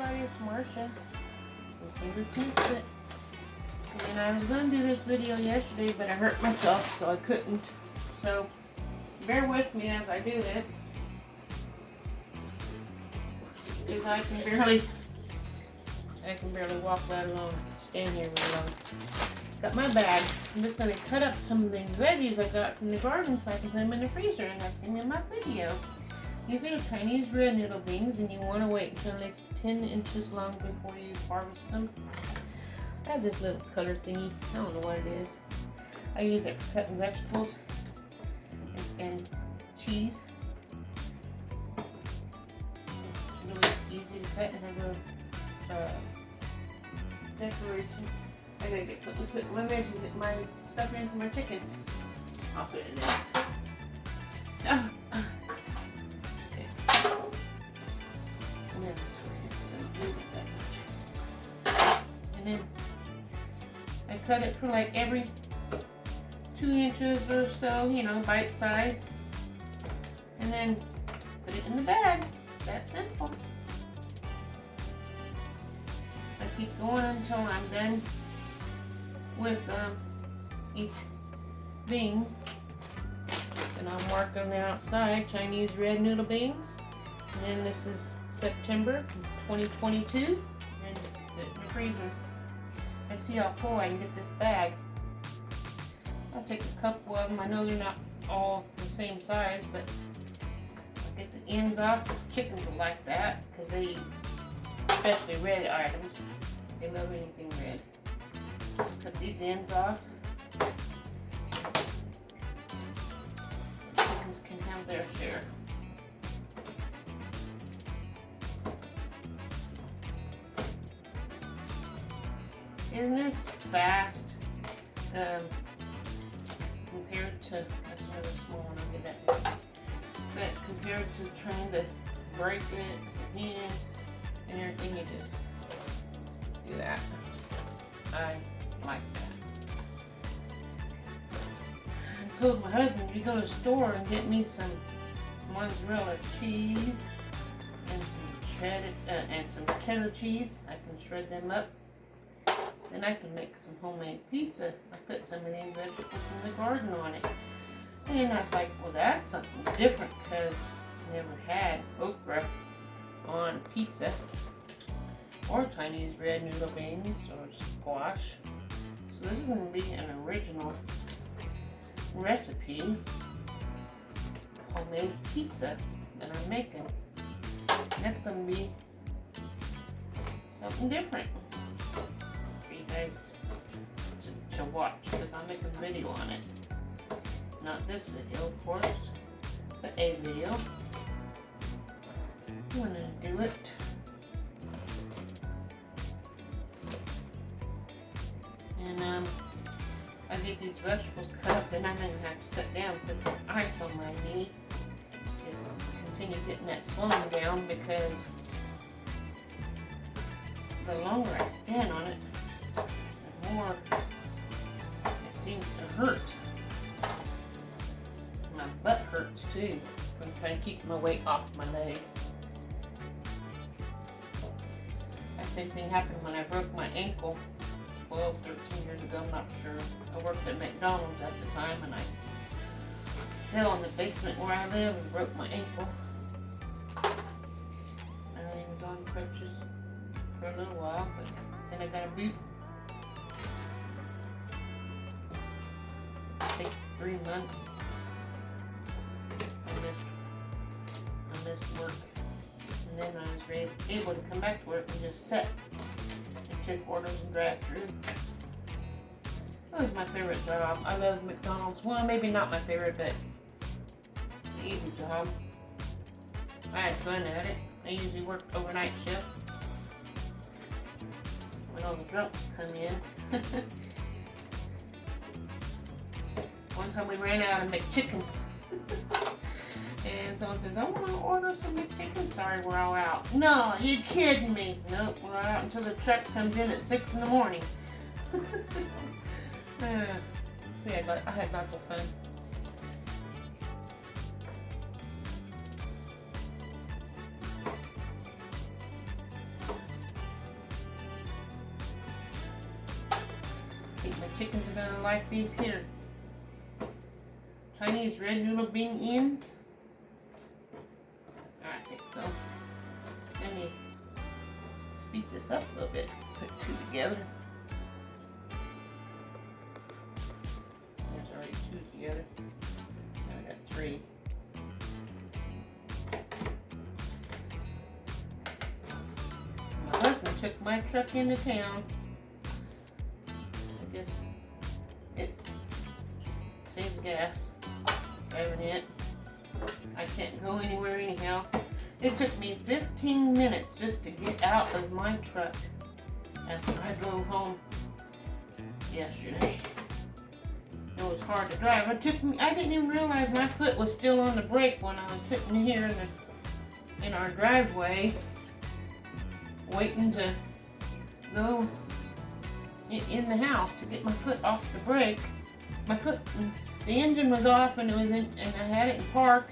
everybody, it's Marsha. I just missed it. And I was going to do this video yesterday, but I hurt myself, so I couldn't. So, bear with me as I do this. Because I can barely walk, let alone stand here very long. Got my bag. I'm just going to cut up some of these veggies I got from the garden so I can put them in the freezer, and that's going to be my video. These are Chinese red noodle beans, and you want to wait until it's 10 inches long before you harvest them. I have this little cutter thingy. I don't know what it is. I use it for cutting vegetables and cheese. It's really easy to cut and has little decorations. I gotta get something to put in my veggies, my stuff in for my chickens. I'll put it in this. Okay. And then I cut it for like every 2 inches or so, you know, bite size. And then put it in the bag. That's simple. I keep going until I'm done with each bean. And I'll mark on the outside Chinese red noodle beans. And then this is September 2022. And put it in the freezer. I see how full I can get this bag. I'll take a couple of them. I know they're not all the same size, but I'll get the ends off. Chickens will like that because they eat, especially red items. They love anything red. Just cut these ends off. Chickens can have their share. Isn't this fast compared to, that's another small one, I'll get that next. But compared to trying to break it with your hands and everything, you just do that. I like that. I told my husband, you go to the store and get me some mozzarella cheese and some cheddar cheese. I can shred them up. Then I can make some homemade pizza. I put some of these vegetables from the garden on it. And I was like, well, that's something different because I never had okra on pizza or Chinese red noodle beans or squash. So this is going to be an original recipe, homemade pizza that I'm making. And that's going to be something different guys to watch because I'm making a video on it. Not this video, of course, but a video. I'm gonna do it. And I get these vegetables cut up, then I'm gonna have to sit down and put some ice on my knee. Continue getting that swelling down because the longer I stand on it, the more it seems to hurt. My butt hurts too. I'm trying to keep my weight off my leg. That same thing happened when I broke my ankle 12, 13 years ago, I'm not sure. I worked at McDonald's at the time and I fell in the basement where I live and broke my ankle. And I was on crutches for a little while, but then I got a boot. I think 3 months. I missed work. And then I was able to come back to work and just sit and take orders and drive through. It was my favorite job. I love McDonald's. Well, maybe not my favorite, but an easy job. I had fun at it. I usually worked overnight shift when all the drunks come in. One time we ran out of McChickens. And someone says, I want to order some McChickens. Sorry, we're all out. No, you kidding me. Nope, we're out until the truck comes in at 6 in the morning. I had lots of fun. chickens are gonna like these here Chinese red noodle bean ends. I think so. Let me speed this up a little bit. Put two together. There's already two together. Now I got three. My husband took my truck into town. I guess it saved gas driving it. I can't go anywhere anyhow. It took me 15 minutes just to get out of my truck after I drove home yesterday. It was hard to drive. I didn't even realize my foot was still on the brake when I was sitting here in our driveway waiting to go in the house to get my foot off the brake. The engine was off and and I had it in park.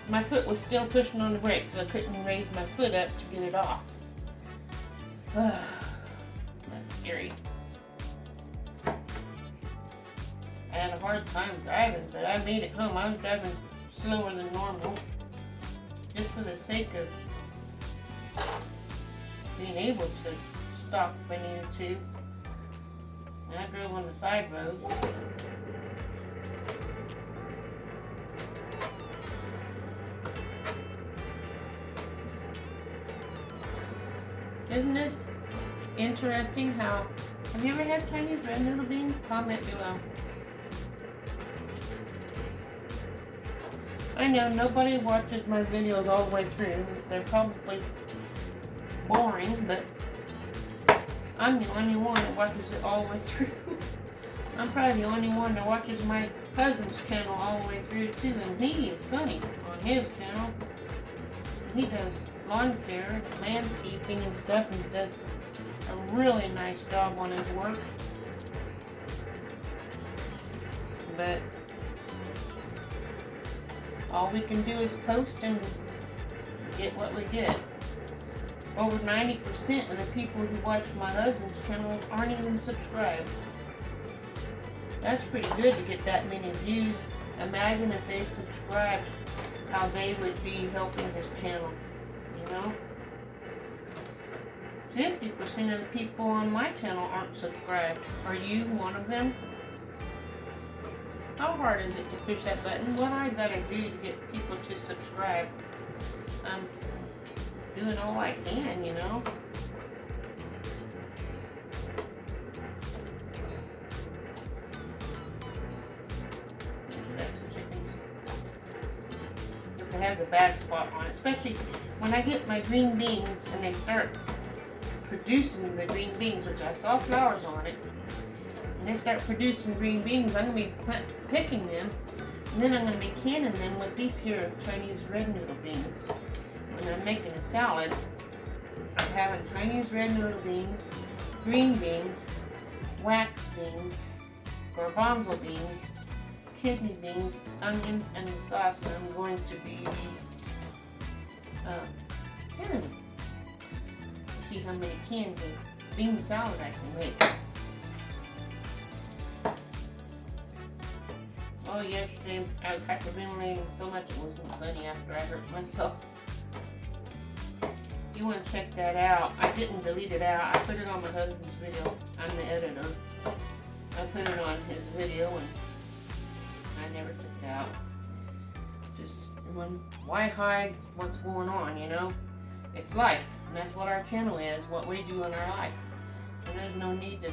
My foot was still pushing on the brake, so I couldn't raise my foot up to get it off. That's scary. I had a hard time driving, but I made it home. I was driving slower than normal, just for the sake of being able to stop if I needed to. And I drove on the side roads. Isn't this interesting how... Have you ever had Chinese red noodle beans? Comment below. I know nobody watches my videos all the way through. They're probably boring, but I'm the only one that watches it all the way through. I'm probably the only one that watches my husband's channel all the way through too, and he is funny on his channel. He does lawn care, landscaping and stuff, and does a really nice job on his work. But all we can do is post and get what we get. Over 90% of the people who watch my husband's channel aren't even subscribed. That's pretty good to get that many views. Imagine if they subscribed, how they would be helping his channel, you know? 50% of the people on my channel aren't subscribed. Are you one of them? How hard is it to push that button? What I gotta do to get people to subscribe? I'm doing all I can, you know? If it has a bad spot on it, especially when I get my green beans and they start producing the green beans, which I saw flowers on it, and they start producing green beans, I'm going to be picking them, and then I'm going to be canning them with these here Chinese red noodle beans. When I'm making a salad, I'm having Chinese red noodle beans, green beans, wax beans, garbanzo beans, kidney beans, onions, and the sauce, and I'm going to be canning them. See how many cans of bean salad I can make. Oh, yesterday I was hyperventilating so much it wasn't funny after I hurt myself. You want to check that out. I didn't delete it out. I put it on my husband's video. I'm the editor. I put it on his video and I never took it out. Just why hide what's going on, you know? It's life. And that's what our channel is, what we do in our life. And there's no need to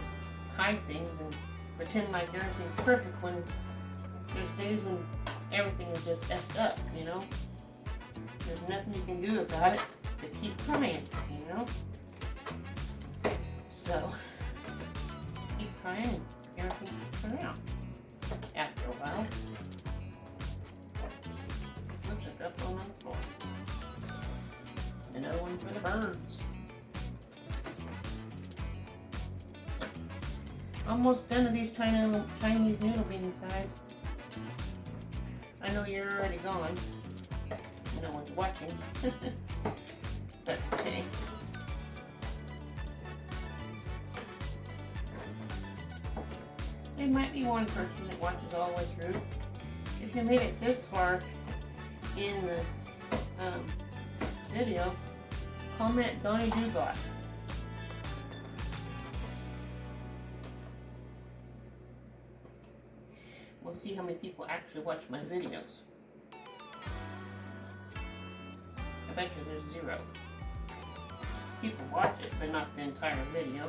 hide things and pretend like everything's perfect when there's days when everything is just effed up, you know? There's nothing you can do about it to keep trying, you know? So, keep trying and everything should turn out after a while. Looks like up on the floor. Another one for the birds. Almost done with these Chinese noodle beans, guys. I know you're already gone. No one's watching. That's okay. be one person that watches all the way through. If you made it this far in the video, comment Donnie Dugot. We'll see how many people actually watch my videos. I bet you there's 0. People watch it, but not the entire video.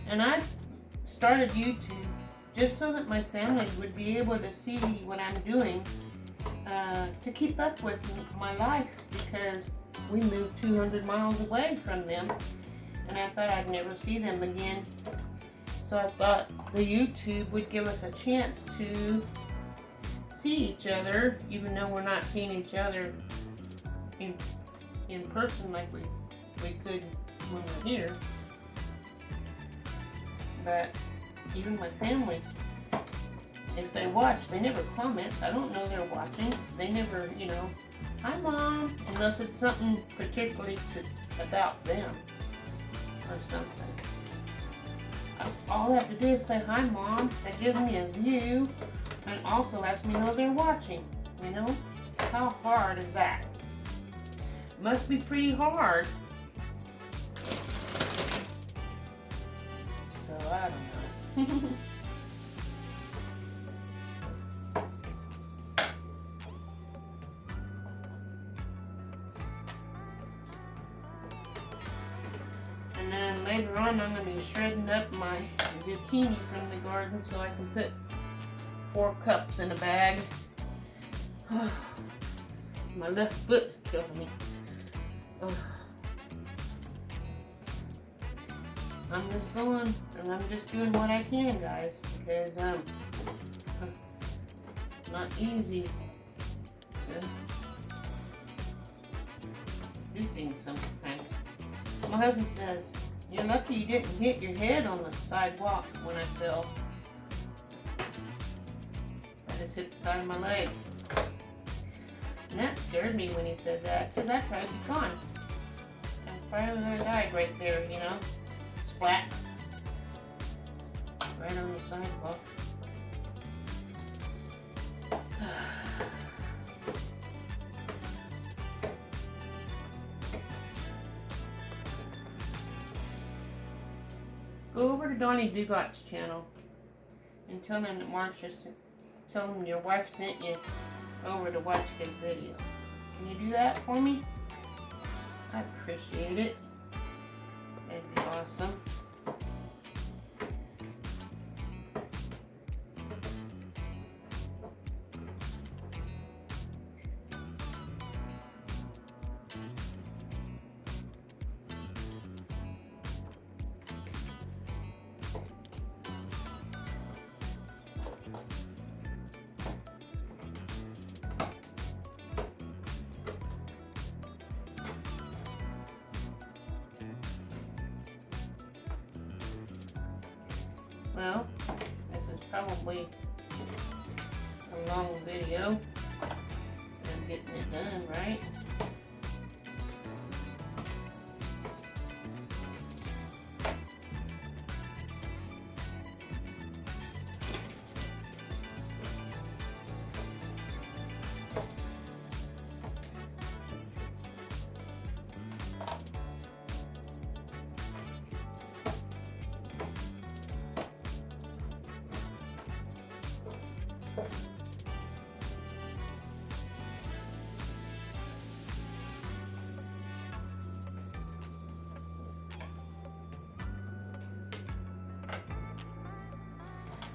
And I started YouTube just so that my family would be able to see what I'm doing to keep up with my life, because we moved 200 miles away from them and I thought I'd never see them again. So I thought the YouTube would give us a chance to see each other, even though we're not seeing each other in person like we could when we're here. But even my family, if they watch, they never comment. I don't know they're watching. They never, you know, hi Mom, unless it's something particularly about them or something. All I have to do is say hi Mom. That gives me a view and also lets me know they're watching. You know, how hard is that? Must be pretty hard. So I don't know. And then later on I'm going to be shredding up my zucchini from the garden so I can put 4 cups in a bag. My left foot is killing me. I'm just going and I'm just doing what I can, guys, because it's not easy to do things sometimes. My husband says, you're lucky you didn't hit your head on the sidewalk when I fell. I just hit the side of my leg. And that scared me when he said that, because I'd probably be gone. I probably would have died right there, you know. Splat. Right on the sidewalk. Go over to Donnie Dugot's channel and tell him that Marsha tell him your wife sent you over to watch his video. Can you do that for me? I appreciate it. That'd be awesome. Well, this is probably a long video. I'm getting it done, right?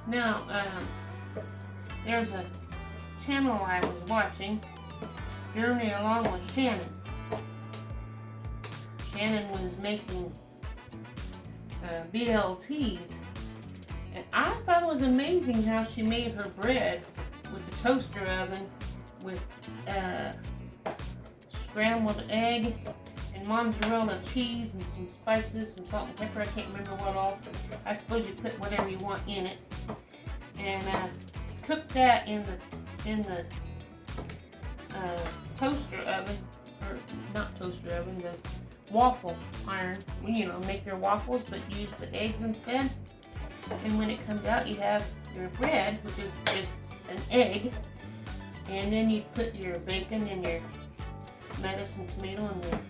Now, there's a channel I was watching, Journey Along with Shannon. Shannon was making BLTs, and I thought it was amazing how she made her bread with the toaster oven with scrambled egg and mozzarella cheese and some spices, some salt and pepper. I can't remember what all. I suppose you put whatever you want in it, and cook that in the toaster oven or not toaster oven, the waffle iron. You know, make your waffles, but use the eggs instead. And when it comes out, you have your bread, which is just an egg. And then you put your bacon and your lettuce and tomato and your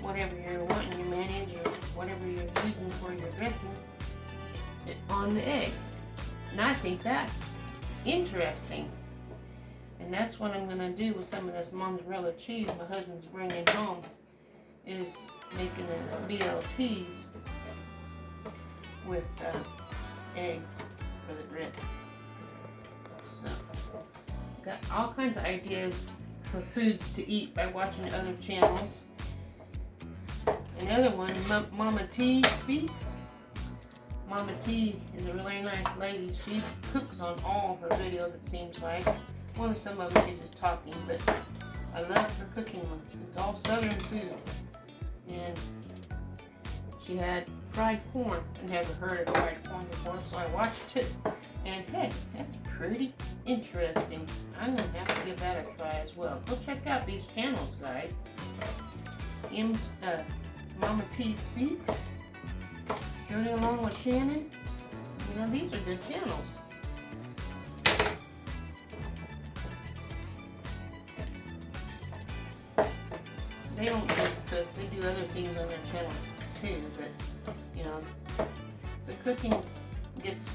whatever you're wanting, your mayonnaise or whatever you're using for your dressing, on the egg. And I think that's interesting. And that's what I'm going to do with some of this mozzarella cheese my husband's bringing home, is making the BLTs with eggs for the bread. So, got all kinds of ideas for foods to eat by watching other channels. Another one, Mama T Speaks. Mama T is a really nice lady. She cooks on all her videos, it seems like. Well, some of them she's just talking, but I love her cooking ones. It's all southern food. And she had fried corn. I've never heard of fried corn before, so I watched it. And hey, that's pretty interesting. I'm going to have to give that a try as well. Go check out these channels, guys. Mama T Speaks. Journey Along with Shannon. You know, these are good channels. They don't just cook, they do other things on their channel too, but, you know, the cooking gets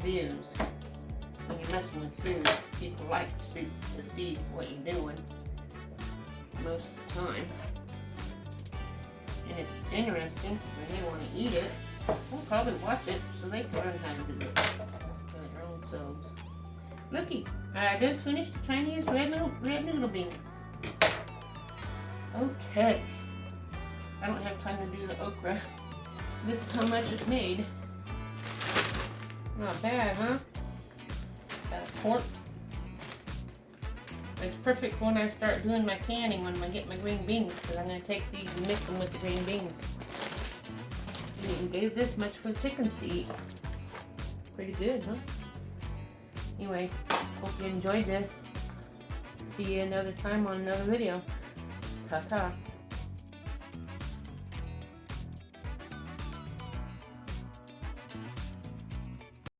views. When you're messing with food, people like to see what you're doing most of the time. And if it's interesting and they want to eat it, they'll probably watch it so they can learn how to do it for their own selves. Looky, I just finished the Chinese red noodle beans. Okay, I don't have time to do the okra. This is how much it made. Not bad, huh? Pork. It's perfect when I start doing my canning when I get my green beans, because I'm going to take these and mix them with the green beans. And you gave this much for the chickens to eat. Pretty good, huh? Anyway, hope you enjoyed this. See you another time on another video. Ta-ta.